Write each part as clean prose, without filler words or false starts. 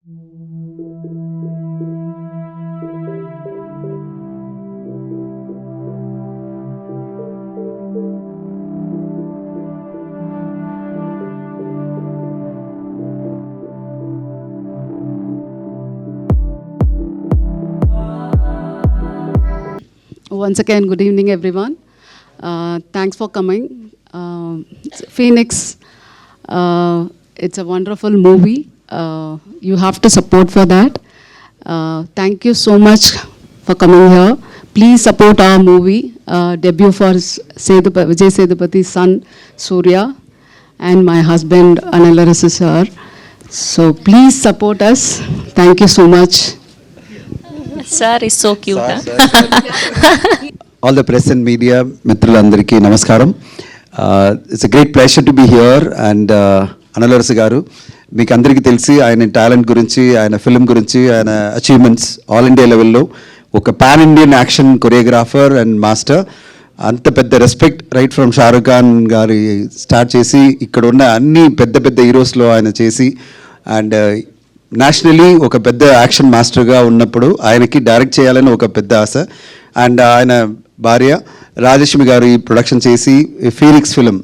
Once again, good evening, everyone. Thanks for coming. Phoenix, it's a wonderful movie. You have to support for that. Thank you so much for coming here. Please support our movie, debut for Vijay Sethupath's son, Surya, and my husband, Anil Arasu sir. So please support us. Thank you so much. Sir is so cute. All the press and media, మిత్రులందరికీ నమస్కారం. It's a great pleasure to be here and Anil Arasu garu మీకు అందరికీ తెలిసి ఆయన talent గురించి, ఆయన film గురించి, ఆయన అచీవ్మెంట్స్ ఆల్ ఇండియా లెవెల్లో ఒక pan Indian action choreographer and master. అంత పెద్ద respect right from Shahrukh Khan గారి స్టార్ట్ చేసి ఇక్కడ ఉన్న అన్ని పెద్ద పెద్ద హీరోస్లో ఆయన చేసి అండ్ నేషనలీ ఒక పెద్ద యాక్షన్ మాస్టర్గా ఉన్నప్పుడు ఆయనకి డైరెక్ట్ చేయాలని ఒక పెద్ద ఆశ. అండ్ ఆయన భార్య రాజలక్ష్మి గారు ఈ ప్రొడక్షన్ చేసి ఫీనిక్స్ ఫిలిం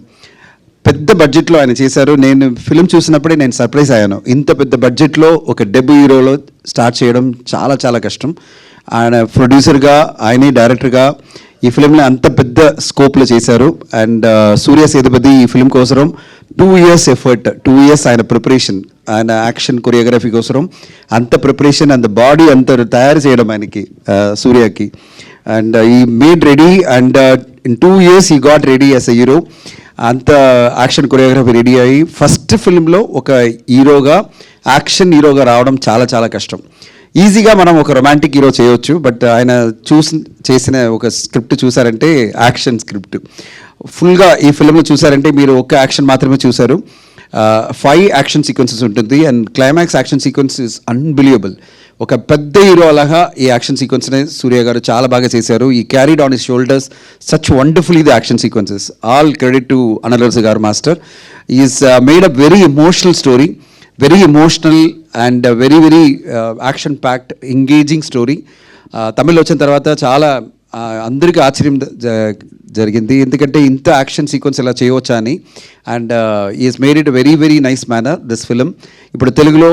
పెద్ద బడ్జెట్లో ఆయన చేశారు. నేను ఫిలిం చూసినప్పుడే నేను సర్ప్రైజ్ అయ్యాను. ఇంత పెద్ద బడ్జెట్లో ఒక డెబ్యూ హీరోలో స్టార్ట్ చేయడం చాలా చాలా కష్టం. ఆయన ప్రొడ్యూసర్గా, ఆయనే డైరెక్టర్గా ఈ ఫిలింని అంత పెద్ద స్కోప్లో చేశారు. అండ్ సూర్య సేతుపతి ఈ ఫిలిం కోసం 2 years ఎఫర్ట్, 2 years ఆయన ప్రిపరేషన్, ఆయన యాక్షన్ కొరియోగ్రఫీ కోసం అంత ప్రిపరేషన్ అంత బాడీ అంత తయారు చేయడం ఆయనకి సూర్యకి. అండ్ ఈ made ready and in 2 years ఈ got ready as a hero. అంత యాక్షన్ కొరియోగ్రఫీ రెడీ అయ్యి ఫస్ట్ ఫిల్మ్లో ఒక హీరోగా, యాక్షన్ హీరోగా రావడం చాలా చాలా కష్టం. ఈజీగా మనం ఒక రొమాంటిక్ హీరో చేయవచ్చు, బట్ ఆయన చేసిన ఒక స్క్రిప్ట్ చూసారంటే యాక్షన్ స్క్రిప్ట్ ఫుల్గా ఈ ఫిల్మ్లో చూసారంటే మీరు ఒక యాక్షన్ మాత్రమే చూసారు. 5 యాక్షన్ సీక్వెన్సెస్ ఉంటుంది and climax action sequence is unbelievable. ఒక పెద్ద హీరో అలాగా ఈ యాక్షన్ సీక్వెన్స్ని సూర్య గారు చాలా బాగా చేశారు. ఈ carried on his shoulders such wonderfully the action sequences. All credit to Anil Arasu garu master. Is made a very emotional story, very emotional and very very action packed engaging story. Tamil వచ్చిన తర్వాత చాలా అందరికీ ఆశ్చర్యం జరిగింది, ఎందుకంటే ఇంత యాక్షన్ సీక్వెన్స్ ఇలా చేయవచ్చా అని. And is made it very very nice manner this film. ఇప్పుడు తెలుగులో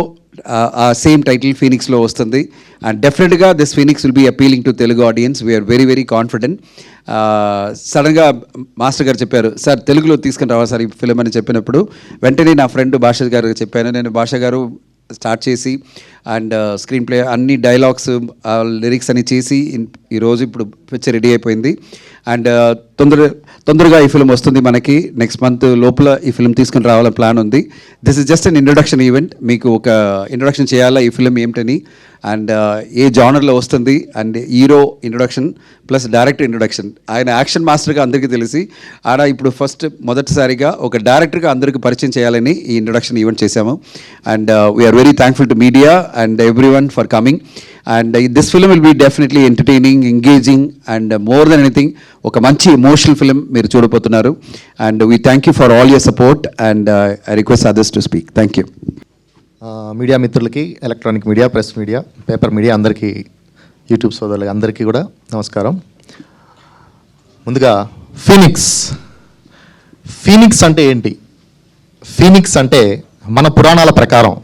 సేమ్ టైటిల్ ఫీనిక్స్లో వస్తుంది అండ్ డెఫినెట్గా this Phoenix will be appealing to Telugu audience. We are very very confident. సడన్గా మాస్టర్ గారు చెప్పారు, సార్ తెలుగులో తీసుకుని రావాలి సార్ ఈ ఫిలిం అని చెప్పినప్పుడు వెంటనే నా ఫ్రెండ్ భాష గారికి చెప్పాను. నేను భాష గారు స్టార్ట్ చేసి అండ్ స్క్రీన్ ప్లే అన్ని డైలాగ్స్ లిరిక్స్ అని చేసి ఈరోజు ఇప్పుడు పిక్చర్ రెడీ అయిపోయింది. అండ్ తొందరగా ఈ ఫిలిం వస్తుంది మనకి. నెక్స్ట్ మంత్ లోపల ఈ ఫిలిం తీసుకుని రావాలని ప్లాన్ ఉంది. This is just an introduction event. మీకు ఒక ఇంట్రొడక్షన్ చేయాలా ఈ ఫిలిం ఏమిటని అండ్ ఏ జానర్లో వస్తుంది and hero introduction plus director introduction. ఆయన యాక్షన్ మాస్టర్గా అందరికీ తెలిసి ఆయన ఇప్పుడు మొదటిసారిగా ఒక డైరెక్టర్గా అందరికీ పరిచయం చేయాలని ఈ ఇంట్రొడక్షన్ ఈవెంట్ చేశాము. And we are very thankful to media and everyone for coming. And this film will be definitely entertaining, engaging and more than anything oka manchi emotional film meer chudapothunaru. And we thank you for all your support and I request others to speak. Thank you. Media మిత్రులకి, electronic media, press media, paper media అందరికీ, YouTube సోదరులకి అందరికీ కూడా నమస్కారం. ముందుగా Phoenix అంటే ఏంటి? Phoenix అంటే మన పురాణాల ప్రకారం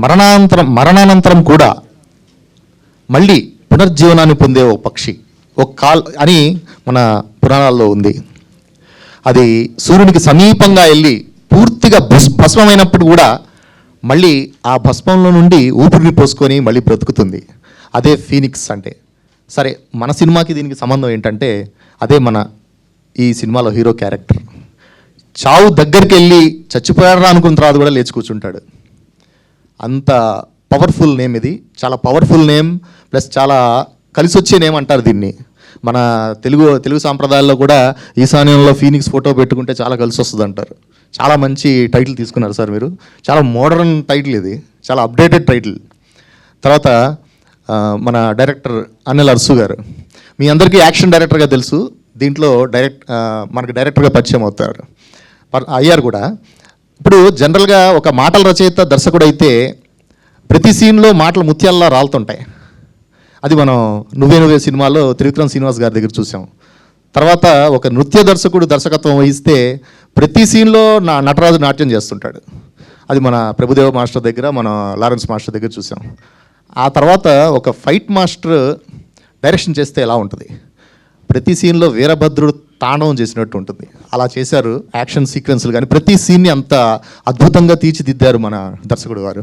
మరణానంతరం కూడా మళ్ళీ పునర్జీవనాన్ని పొందే ఓ పక్షి, ఒక కాల్ అని మన పురాణాల్లో ఉంది. అది సూర్యునికి సమీపంగా వెళ్ళి పూర్తిగా భస్మమైనప్పుడు కూడా మళ్ళీ ఆ భస్మంలో నుండి ఊపిరిని పోసుకొని మళ్ళీ బ్రతుకుతుంది. అదే ఫీనిక్స్ అంటే. సరే, మన సినిమాకి దీనికి సంబంధం ఏంటంటే అదే మన ఈ సినిమాలో హీరో క్యారెక్టర్. చావు దగ్గరికి వెళ్ళి చచ్చిపోయారా అనుకున్న తర్వాత కూడా లేచి కూర్చుంటాడు. అంత పవర్ఫుల్ నేమ్ ఇది. చాలా పవర్ఫుల్ నేమ్ ప్లస్ చాలా కలిసి వచ్చే నేమ్ అంటారు దీన్ని. మన తెలుగు సాంప్రదాయాల్లో కూడా ఈశాన్యంలో ఫీనిక్స్ ఫోటో పెట్టుకుంటే చాలా కలిసి వస్తుంది అంటారు. చాలా మంచి టైటిల్ తీసుకున్నారు సార్ మీరు. చాలా మోడర్న్ టైటిల్ ఇది, చాలా అప్డేటెడ్ టైటిల్. తర్వాత మన డైరెక్టర్ అనిల్ అరసు గారు, మీ అందరికీ యాక్షన్ డైరెక్టర్గా తెలుసు. దీంట్లో మనకు డైరెక్టర్గా పరిచయం అయ్యారు కూడా. ఇప్పుడు జనరల్గా ఒక మాటల రచయిత దర్శకుడు అయితే ప్రతి సీన్లో మాటలు ముత్యాల్లా రాలుతుంటాయి. అది మనం నువ్వే సినిమాలో త్రివిక్రమ్ శ్రీనివాస్ గారి దగ్గర చూసాం. తర్వాత ఒక నృత్య దర్శకుడు దర్శకత్వం వహిస్తే ప్రతి సీన్లో నటరాజు నాట్యం చేస్తుంటాడు. అది మన ప్రభుదేవ మాస్టర్ దగ్గర, మన లారెన్స్ మాస్టర్ దగ్గర చూసాం. ఆ తర్వాత ఒక ఫైట్ మాస్టర్ డైరెక్షన్ చేస్తే ఎలా ఉంటుంది, ప్రతి సీన్లో వీరభద్రుడు తాండవం చేసినట్టు ఉంటుంది. అలా చేశారు యాక్షన్ సీక్వెన్స్లు, కానీ ప్రతి సీన్ని అంత అద్భుతంగా తీర్చిదిద్దారు మన దర్శకుడు గారు.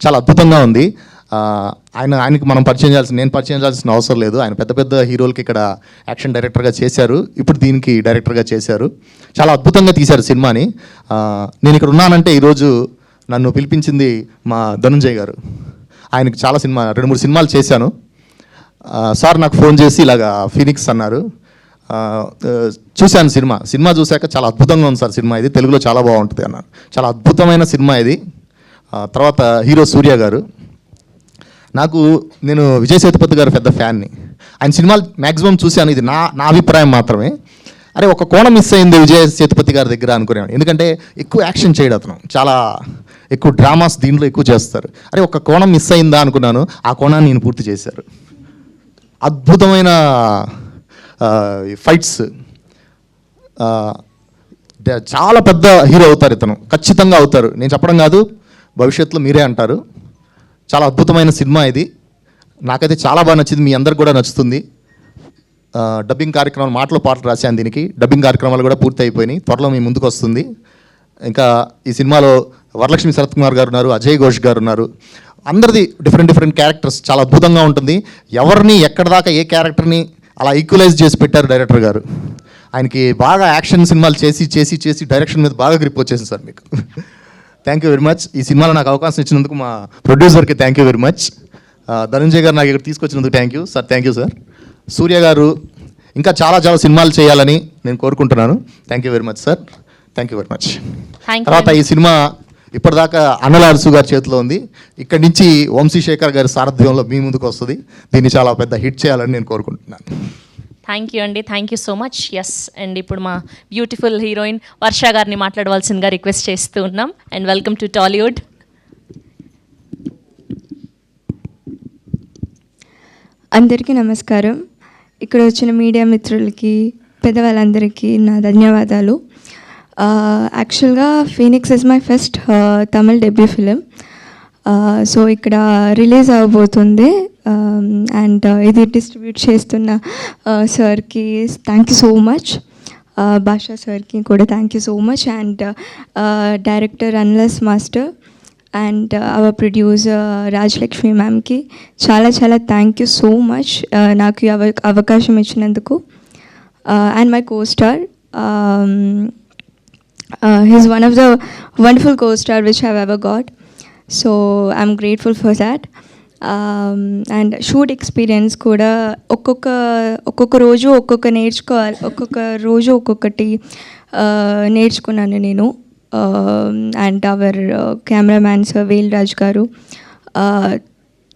చాలా అద్భుతంగా ఉంది. ఆయనకి మనం నేను పరిచయం చేయాల్సిన అవసరం లేదు. ఆయన పెద్ద పెద్ద హీరోలకి ఇక్కడ యాక్షన్ డైరెక్టర్గా చేశారు, ఇప్పుడు దీనికి డైరెక్టర్గా చేశారు. చాలా అద్భుతంగా తీశారు సినిమాని. నేను ఇక్కడ ఉన్నానంటే ఈరోజు నన్ను పిలిపించింది మా ధనుంజయ్ గారు. ఆయనకి చాలా 2-3 సినిమాలు చేశాను. సార్ నాకు ఫోన్ చేసి ఇలాగా ఫీనిక్స్ అన్నారు. చూశాను సినిమా చూశాక చాలా అద్భుతంగా ఉంది సార్ సినిమా, ఇది తెలుగులో చాలా బాగుంటుంది అన్నారు. చాలా అద్భుతమైన సినిమా ఇది. తర్వాత హీరో సూర్య గారు, నేను విజయ్ సేతుపతి గారు పెద్ద ఫ్యాన్ని. ఆయన సినిమాలు మ్యాక్సిమం చూశాను, ఇది నా అభిప్రాయం మాత్రమే. అరే ఒక కోణం మిస్ అయింది విజయ్ సేతుపతి గారి దగ్గర అనుకునేవాడు. ఎందుకంటే ఎక్కువ యాక్షన్ చేయడు అతను, చాలా ఎక్కువ డ్రామాస్ దీంట్లో ఎక్కువ చేస్తారు. అరే ఒక కోణం మిస్ అయిందా అనుకున్నాను, ఆ కోణాన్ని నేను పూర్తి చేశారు. అద్భుతమైన ఫైట్స్, చాలా పెద్ద హీరో అవుతారు ఇతను, ఖచ్చితంగా అవుతారు. నేను చెప్పడం కాదు, భవిష్యత్తులో మీరే అంటారు. చాలా అద్భుతమైన సినిమా ఇది, నాకైతే చాలా బాగా నచ్చింది, మీ అందరికి కూడా నచ్చుతుంది. డబ్బింగ్ కార్యక్రమాలు, మాటలు పాటలు రాశాను దీనికి. డబ్బింగ్ కార్యక్రమాలు కూడా పూర్తి అయిపోయినాయి, త్వరలో మీ ముందుకు వస్తుంది. ఇంకా ఈ సినిమాలో వరలక్ష్మి శరత్ కుమార్ గారు ఉన్నారు, అజయ్ ఘోష్ గారు ఉన్నారు. అందరిది డిఫరెంట్ క్యారెక్టర్స్, చాలా అద్భుతంగా ఉంటుంది. ఎవరిని ఎక్కడ దాకా ఏ క్యారెక్టర్ని అలా ఈక్వలైజ్ చేసి పెట్టారు డైరెక్టర్ గారు. ఆయనకి బాగా యాక్షన్ సినిమాలు చేసి డైరెక్షన్ మీద బాగా గ్రిప్ వచ్చేసింది సార్ మీకు. Thank you very much. ఈ సినిమాలో నాకు అవకాశం ఇచ్చినందుకు మా ప్రొడ్యూసర్కి thank you very much. Dhananjay garu నాకు ఇక్కడ తీసుకొచ్చినందుకు thank you sir. Thank you sir. Surya garu ఇంకా చాలా సినిమాలు చేయాలని నేను కోరుకుంటున్నాను. Thank you very much sir. Thank you very much. తర్వాత ఈ సినిమా ఇప్పటిదాకా అన్నల అరసు గారి చేతిలో ఉంది, ఇక్కడి నుంచి వంశీశేఖర్ గారి సారథ్యంలో మీ ముందుకు వస్తుంది. దీన్ని చాలా పెద్ద హిట్ చేయాలని నేను కోరుకుంటున్నాను. థ్యాంక్ యూ అండి, thank you so much. Yes, and ఇప్పుడు మా బ్యూటిఫుల్ హీరోయిన్ వర్ష గారిని మాట్లాడవలసిందిగా రిక్వెస్ట్ చేస్తూ ఉన్నాం. And welcome to Tollywood. అందరికీ నమస్కారం. ఇక్కడ వచ్చిన మీడియా మిత్రులకి, పెద్దవాళ్ళందరికీ నా ధన్యవాదాలు. యాక్చువల్గా Phoenix is my first Tamil debut film. So ఇక్కడ రిలీజ్ అవ్వబోతుంది. అండ్ ఇది డిస్ట్రిబ్యూట్ చేస్తున్న సార్కి thank you so much, Bhasha సార్కి కూడా thank you so much, and director అన్లస్ master and our producer Rajalakshmi మ్యామ్కి చాలా థ్యాంక్ యూ సో మచ్ నాకు ఈ అవకాశం ఇచ్చినందుకు. And my co-star, he's one of the wonderful co-star which I've ever got, so I'm grateful for that. And shoot experience కూడా ఒక్కొక్క రోజు ఒక్కొక్క రోజు ఒక్కొక్కటి నేర్చుకున్నాను నేను. అండ్ అవర్ కెమెరామ్యాన్ సార్ వేల్ రాజ్ గారు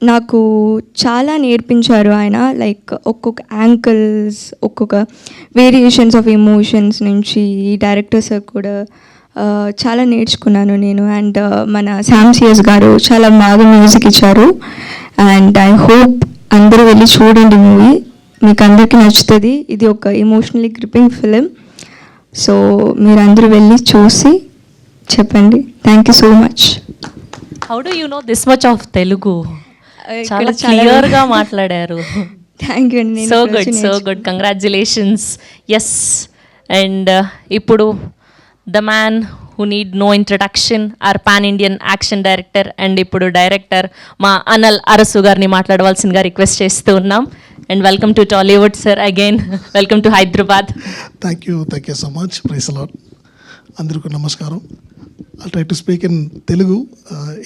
నాకు చాలా నేర్పించారు. ఆయన లైక్ ఒక్కొక్క యాంగిల్స్, ఒక్కొక్క వేరియేషన్స్ ఆఫ్ ఎమోషన్స్ నుంచి డైరెక్టర్ సార్ కూడా చాలా నేర్చుకున్నాను నేను. అండ్ మన శామ్సియస్ గారు చాలా బాగా మ్యూజిక్ ఇచ్చారు. అండ్ ఐ హోప్ అందరూ వెళ్ళి చూడండి మూవీ, మీకు అందరికీ నచ్చుతుంది. ఇది ఒక ఎమోషనలీ గ్రిప్పింగ్ ఫిలిం, సో మీరు అందరూ వెళ్ళి చూసి చెప్పండి. Thank you so much. How do you know this much of Telugu? చాలా క్లియర్గా మాట్లాడారు. థ్యాంక్ యూ అండి. So good, congratulations. Yes, and ఇప్పుడు the man who need no introduction, our pan Indian action director and ఇప్పుడు డైరెక్టర్ మా అనల్ అరసు గారిని మాట్లాడవలసిందిగా request చేస్తూ ఉన్నాం. And welcome to Tollywood sir again. Welcome to Hyderabad. Thank you so much. Praise lord. అందరికీ నమస్కారం. I try to speak in Telugu.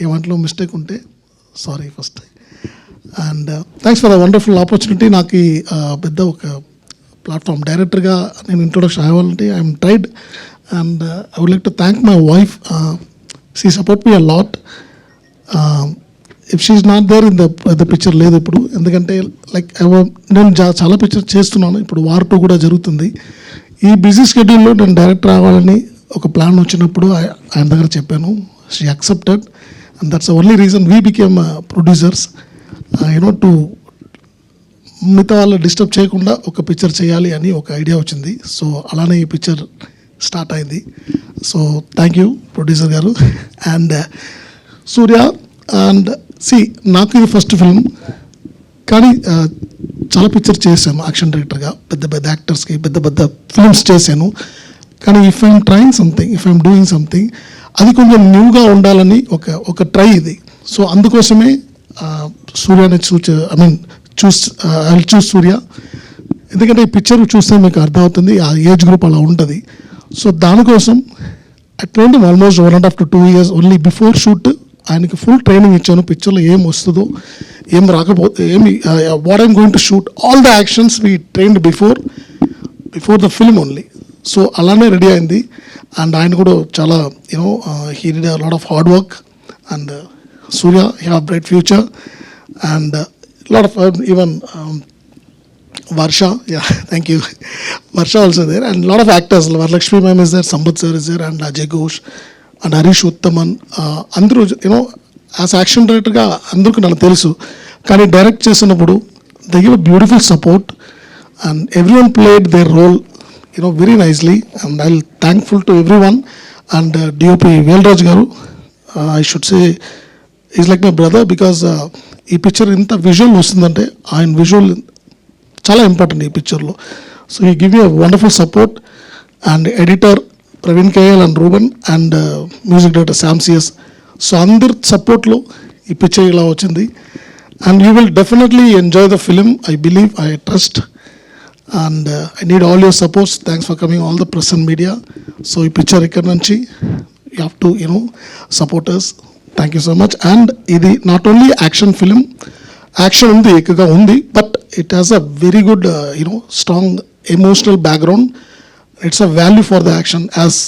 ఏమంట్లో mistake ఉంటే sorry first. And thanks for the wonderful opportunity. నాకు ఈ పెద్ద ఒక ప్లాట్ఫామ్ డైరెక్టర్గా నేను ఇంట్రొడక్షన్ అవ్వాలంటే I'm tried. And I would like to thank my wife. She support me a lot. If she is not there in the picture లేదు ఇప్పుడు, ఎందుకంటే లైక్ నేను చాలా పిక్చర్ చేస్తున్నాను. ఇప్పుడు వార్ 2 కూడా జరుగుతుంది. ఈ బిజీ షెడ్యూల్లో నేను డైరెక్టర్ అవ్వాలని ఒక ప్లాన్ వచ్చినప్పుడు ఆయన దగ్గర చెప్పాను. She accepted. and that's the only reason we became producers, to మిగతా వాళ్ళు డిస్టర్బ్ చేయకుండా ఒక పిక్చర్ చేయాలి అని ఒక ఐడియా వచ్చింది. సో అలానే ఈ పిక్చర్ స్టార్ట్ అయింది. సో థ్యాంక్ యూ ప్రొడ్యూసర్ గారు అండ్ సూర్య. అండ్ నాకు ఇది ఫస్ట్ ఫిల్మ్, కానీ చాలా పిక్చర్ చేశాను యాక్షన్ డైరెక్టర్గా, పెద్ద పెద్ద యాక్టర్స్కి పెద్ద పెద్ద ఫిల్మ్స్ చేశాను. కానీ if I'm trying something, if I'm doing something, అది కొంచెం న్యూగా ఉండాలని ఒక ట్రై ఇది. సో అందుకోసమే సూర్యని ఐ విల్ చూస్ సూర్య. ఎందుకంటే ఈ పిక్చర్ చూస్తే మీకు అర్థమవుతుంది ఆ ఏజ్ గ్రూప్ అలా ఉంటుంది. సో దానికోసం I train almost 1.5 to 2 years only before shoot. ఆయనకి ఫుల్ ట్రైనింగ్ ఇచ్చాను, పిక్చర్లో ఏం వస్తుందో ఏం రాకపోతే what I'm going to shoot, all the actions we trained before the film only. So అలానే రెడీ అయింది. అండ్ ఆయన కూడా చాలా he did a lot of hard work. And Surya you have bright future. And lot of even Varsha, yeah, thank you. Varsha also there, and a lot of actors. Varalakshmi ma'am is there, Sambat sir is there, and Ajay Ghosh, and Harish Uttaman. Andru, as action director ga andruku nallu telusu, kani direct chesinappudu they give a beautiful support, and everyone played their role, very nicely, and I'll thankful to everyone. And DOP Velraj garu, I should say, he's like my brother, because ee picture inta visual vastundante ఆయన visual చాలా important ఈ పిక్చర్లో. So ఈ give you wonderful support. And editor Praveen K L and Ruben, and music director Sam C S. So అందరి సపోర్ట్లో ఈ picture ఇలా వచ్చింది. And you will definitely enjoy the film, I believe, I trust. And I need all your supports. Thanks for coming, all the press and media. So ఈ picture ఇక్కడ నుంచి you have to supporters. Thank you so much. And ఇది not only action film, action ఉంది, ఎక్కువగా ఉంది, but it has a very good strong emotional background. It's a value for the action. As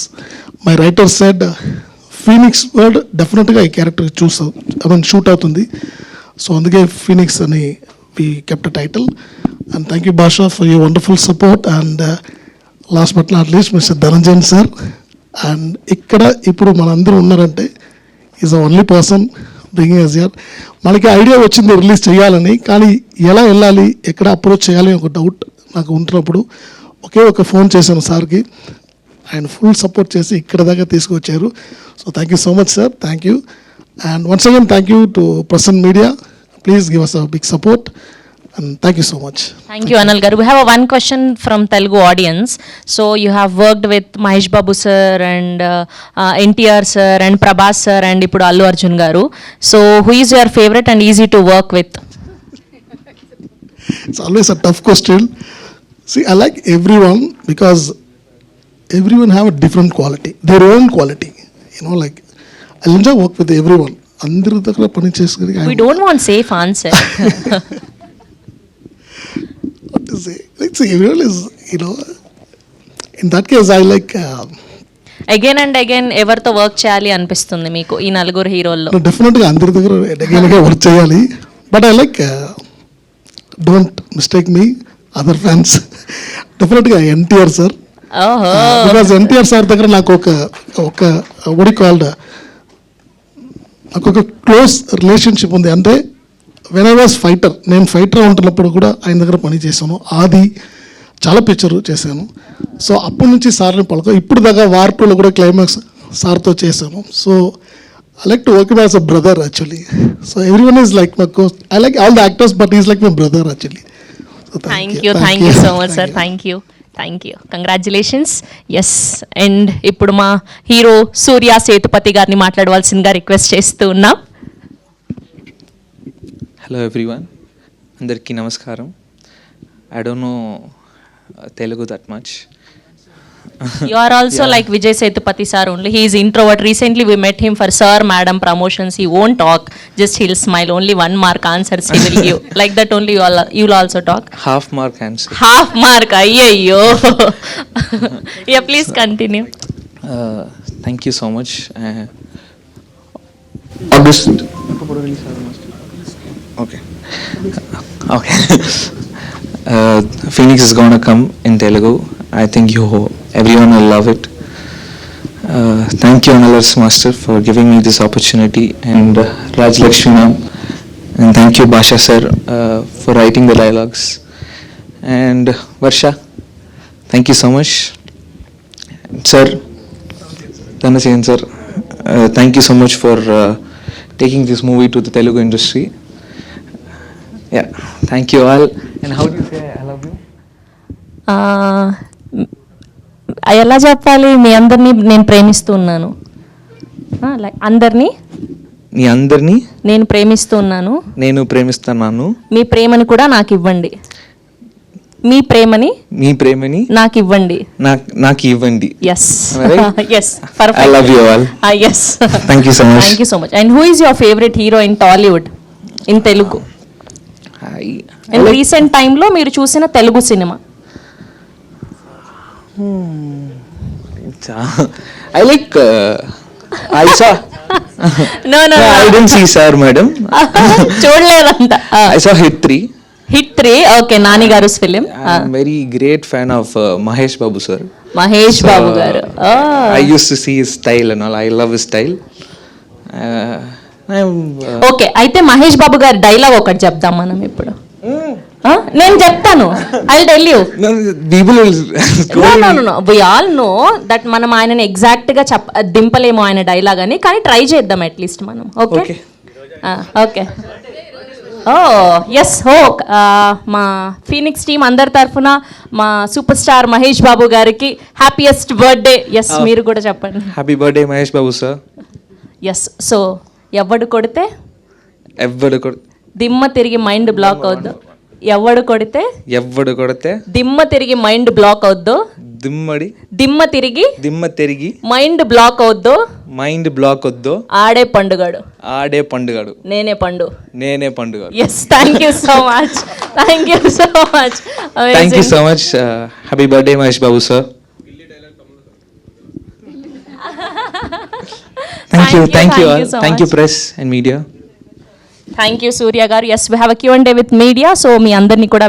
my writer said, Phoenix word డెఫినెట్గా ఈ character shoot అవుతుంది. So అందుకే Phoenix అని we kept title. And thank you Bhasha for your wonderful support. And last but not least mister Dhananjayan sir. And ఇక్కడ ఇప్పుడు మనందరూ ఉన్నారంటే is a only person bringing us here. మనకి ఐడియా వచ్చింది రిలీజ్ చేయాలని, కానీ ఎలా వెళ్ళాలి, ఎక్కడ అప్రోచ్ చేయాలి ఒక డౌట్ నాకు ఉంటున్నప్పుడు ఒక ఫోన్ చేశాను సార్కి. ఆయన ఫుల్ సపోర్ట్ చేసి ఇక్కడ దాకా తీసుకొచ్చారు. So thank you so much sir, thank you. And once again thank you to present media. Please give us a big support. And thank you so much. Thank you, Anil garu. We have one question from Telugu audience. So you have worked with Mahesh Babu sir and NTR sir and Prabhas sir and ippudu Allu Arjun garu. So who is your favorite and easy to work with? It's always a tough question. See, I like everyone because everyone have a different quality, their own quality. Like I'll enjoy work with everyone. Andaru daggara pani chesukoni. We don't want safe answer. What to say? Like, see, everyone is, in that case, I like. Again and again, ఎవరితో work చేయాలి అనిపిస్తుంది మీకు ఈ నలుగురు హీరోల్లో? డెఫినెట్గా అందరి దగ్గర అగైన్గా వర్క్ చేయాలి. But I like, don't mistake me other fans, డెఫినెట్గా NTR sir. Because NTR sir దగ్గర నాకు ఒక వడి కాల్డ్ నాకు ఒక క్లోజ్ రిలేషన్షిప్ ఉంది. అంటే వెన్ ఐ వాజ్ ఫైటర్, నేను ఫైటర్ ఉంటున్నప్పుడు కూడా ఆయన దగ్గర పని చేశాను. ఆది చాలా పిక్చర్ చేశాను. సో అప్పటి నుంచి సార్ని ఇప్పుడు దాకా వార్ 2లో కూడా క్లైమాక్స్ సార్తో చేశాను. So I like to work as a brother actually. So everyone is like my coach. I like all the actors, but is like my brother actually. Thank you so much sir. Thank you, congratulations. Yes, and ఇప్పుడు మా hero సూర్య సేతుపతి గారిని మాట్లాడవలసిందిగా request చేస్తూ ఉన్నాం. Hello everyone, అందరికీ నమస్కారం. I don't know Telugu that much. You are also like Vijay Sethupathi sir only. He is introvert. Recently we met him for sir madam promotions. He won't talk, just he'll smile. Only 1 mark answers he will give. Like that only you'll also talk. Half mark answer. Half mark, ayyo. Yeah, please continue. Thank you so much. August. Okay. Phoenix is gonna come in Telugu. I think everyone will love it. Thank you, Analars Master, for giving me this opportunity, and Raj Lakshmi ma'am, and thank you, Basha sir, for writing the dialogues, and Varsha, thank you so much, sir, Dhanaseyan sir, thank you so much for taking this movie to the Telugu industry. Yeah, thank you all. And how do you say I love you? ఎలా చెప్పాలి, మీ అందరినీ నేను ప్రేమిస్తున్నాను. అందరినీ నీ అందరినీ నేను ప్రేమిస్తున్నాను. నేను ప్రేమిస్తున్నాను. మీ ప్రేమని కూడా నాకు ఇవ్వండి. మీ ప్రేమని నాకు ఇవ్వండి. నాకు ఇవ్వండి. Yes Right? Yes perfect. I love you all. Yes Thank you so much. Thank you so much. And who is your favourite hero in Tollywood, in Telugu? And recent టైంలో మీరు చూసిన తెలుగు సినిమా? I like I saw no no I didn't see sir madam. చూడలేదంట. I saw Hit 3. Hit 3. Okay, Nani garu film. I'm very great fan of Mahesh Babu sir. Mahesh బాబు గారు. I used to see his style and all. I love his style. Okay, అయితే మహేష్ బాబు గారి dialogue ఒకటి చెప్దాం మనం ఇప్పుడు. నేను చెప్తాను. I tell you. People will know we all know that మనం ఆయనని ఎగ్జాక్ట్ గా దింపలేము ఆయన డైలాగ్ అని, కానీ ట్రై చేద్దాం అట్లీస్ట్ మనం. Okay okay. ఓ ఎస్ హో, మా ఫీనిక్స్ టీమ్ అందరి తరఫున మా సూపర్ స్టార్ మహేష్ బాబు గారికి హ్యాపీయెస్ట్ బర్త్డే. ఎస్, మీరు కూడా చెప్పండి. Happy birthday Mahesh Babu sir. Yes. So ఎవడు కొడితే ఎవడు దిమ్మ తిరిగి మైండ్ బ్లాక్ అవుద్దు. ఎవడు కొడితే దిమ్మ తిరిగి మైండ్ బ్లాక్ అవుద్దు. దిమ్మ తిరిగి మైండ్ బ్లాక్ అవుద్దు. ఆడే పండుగాడు. నేనే పండు. Yes, thank you so much. Thank you so much. Happy birthday Mahesh Babu sir. Thank you all. Thank you press and media. Thank you Surya garu. Yes, we have a Q&A with media. So మీ అందరినీ కూడా